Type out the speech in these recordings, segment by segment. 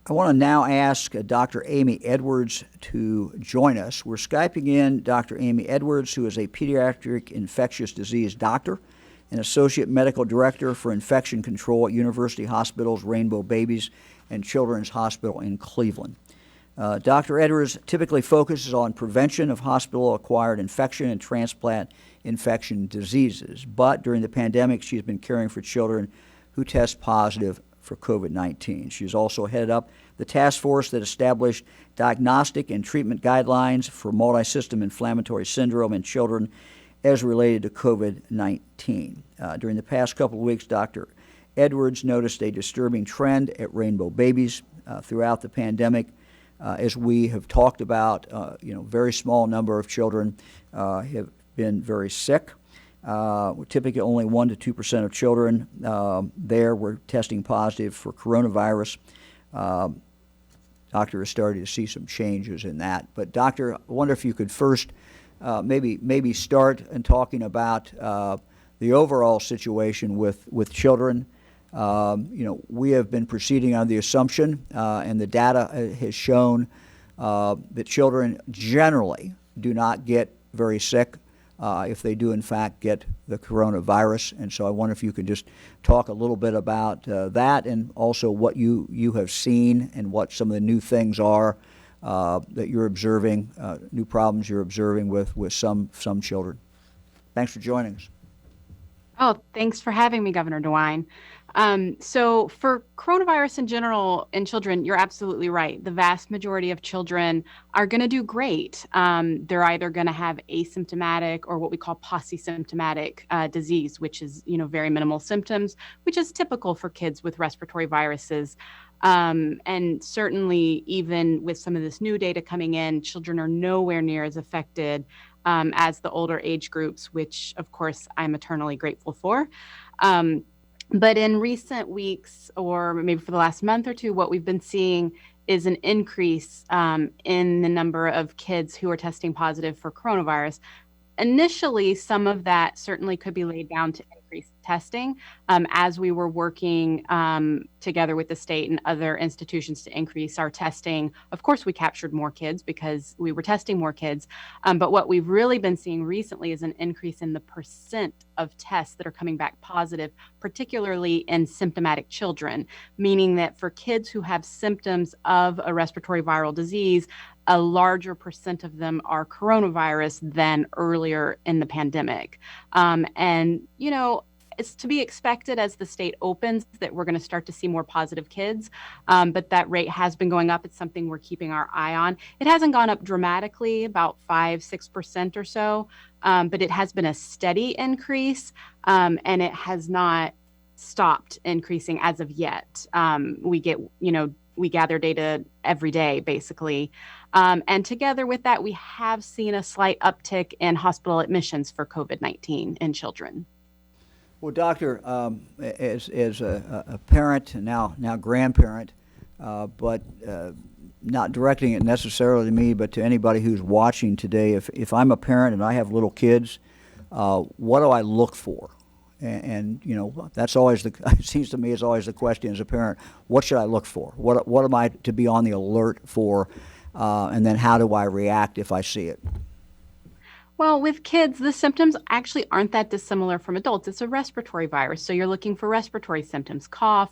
I want to now ask Dr. Amy Edwards to join us. We're Skyping in Dr. Amy Edwards, who is a pediatric infectious disease doctor and associate medical director for infection control at University Hospital's Rainbow Babies and Children's Hospital in Cleveland. Dr. Edwards typically focuses on prevention of hospital-acquired infection and transplant infection diseases, but during the pandemic, she's been caring for children who test positive for COVID-19. She's also headed up the task force that established diagnostic and treatment guidelines for multisystem inflammatory syndrome in children as related to COVID-19. During the past couple of weeks, Dr. Edwards noticed a disturbing trend at Rainbow Babies throughout the pandemic. As we have talked about, very small number of children have been very sick. Typically only 1% to 2% of children there were testing positive for coronavirus. Doctor is starting to see some changes in that. But Doctor, I wonder if you could first maybe start in talking about the overall situation with children. We have been proceeding on the assumption, and the data has shown that children generally do not get very sick if they do in fact get the coronavirus. And so I wonder if you could just talk a little bit about that, and also what you have seen and what some of the new things are that you're observing, new problems you're observing with some children. Thanks for joining us. Oh, thanks for having me, Governor DeWine. So for coronavirus in general in children, you're absolutely right. The vast majority of children are going to do great. They're either going to have asymptomatic or what we call polysymptomatic disease, which is, very minimal symptoms, which is typical for kids with respiratory viruses. And certainly, even with some of this new data coming in, children are nowhere near as affected as the older age groups, which, of course, I'm eternally grateful for. But in recent weeks, or maybe for the last month or two, what we've been seeing is an increase in the number of kids who are testing positive for coronavirus. Initially, some of that certainly could be laid down to increased testing as we were working together with the state and other institutions to increase our testing. Of course, we captured more kids because we were testing more kids. But what we've really been seeing recently is an increase in the percent of tests that are coming back positive, particularly in symptomatic children, meaning that for kids who have symptoms of a respiratory viral disease, a larger percent of them are coronavirus than earlier in the pandemic. It's to be expected as the state opens that we're going to start to see more positive kids, but that rate has been going up. It's something we're keeping our eye on. It hasn't gone up dramatically, about 5-6% or so, but it has been a steady increase, and it has not stopped increasing as of yet. We gather data every day, basically. And together with that, we have seen a slight uptick in hospital admissions for COVID-19 in children. Well, Doctor, as a parent and now grandparent, but not directing it necessarily to me, but to anybody who's watching today, if I'm a parent and I have little kids, what do I look for? And that's always it seems to me is always the question as a parent. What should I look for? What am I to be on the alert for? And then how do I react if I see it? Well, with kids, the symptoms actually aren't that dissimilar from adults. It's a respiratory virus. So you're looking for respiratory symptoms, cough,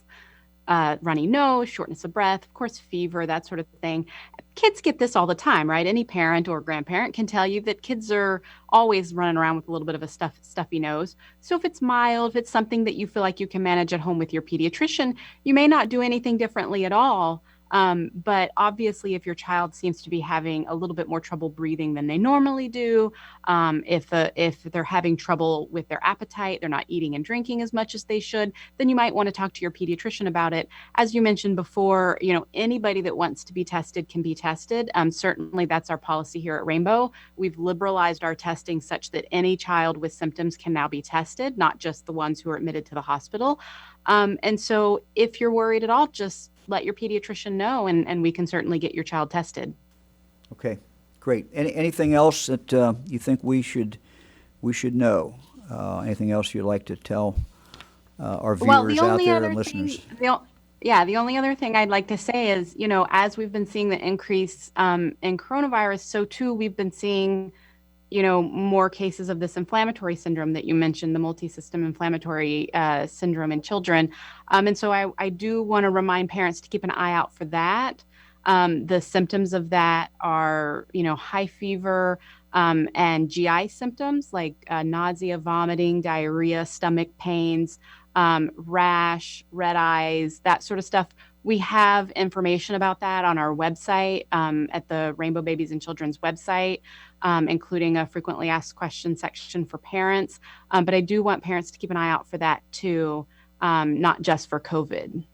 runny nose, shortness of breath, of course, fever, that sort of thing. Kids get this all the time, right? Any parent or grandparent can tell you that kids are always running around with a little bit of a stuffy nose. So if it's mild, if it's something that you feel like you can manage at home with your pediatrician, you may not do anything differently at all. But obviously, if your child seems to be having a little bit more trouble breathing than they normally do, if they're having trouble with their appetite, they're not eating and drinking as much as they should, then you might want to talk to your pediatrician about it. As you mentioned before, anybody that wants to be tested can be tested. Certainly, that's our policy here at Rainbow. We've liberalized our testing such that any child with symptoms can now be tested, not just the ones who are admitted to the hospital. And so if you're worried at all, just let your pediatrician know, and we can certainly get your child tested. Okay, great. Anything else that you think we should know? Anything else you'd like to tell our viewers out there and listeners? Yeah, the only other thing I'd like to say is, as we've been seeing the increase in coronavirus, so too we've been seeing, more cases of this inflammatory syndrome that you mentioned, the multi-system inflammatory syndrome in children. And so I do want to remind parents to keep an eye out for that. The symptoms of that are, high fever and GI symptoms like nausea, vomiting, diarrhea, stomach pains, rash, red eyes, that sort of stuff. We have information about that on our website at the Rainbow Babies and Children's website, including a frequently asked questions section for parents. But I do want parents to keep an eye out for that too, not just for COVID.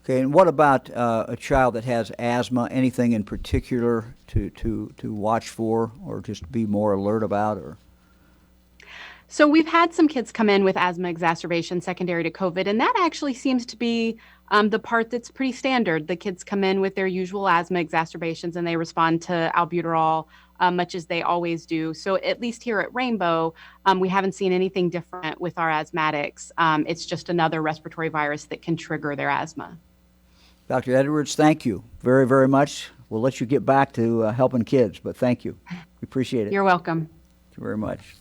Okay, and what about a child that has asthma? Anything in particular to watch for, or just be more alert about, or? So we've had some kids come in with asthma exacerbation secondary to COVID, and that actually seems to be the part that's pretty standard. The kids come in with their usual asthma exacerbations and they respond to albuterol much as they always do. So at least here at Rainbow, we haven't seen anything different with our asthmatics. It's just another respiratory virus that can trigger their asthma. Dr. Edwards, thank you very, very much. We'll let you get back to helping kids, but thank you. We appreciate it. You're welcome. Thank you very much.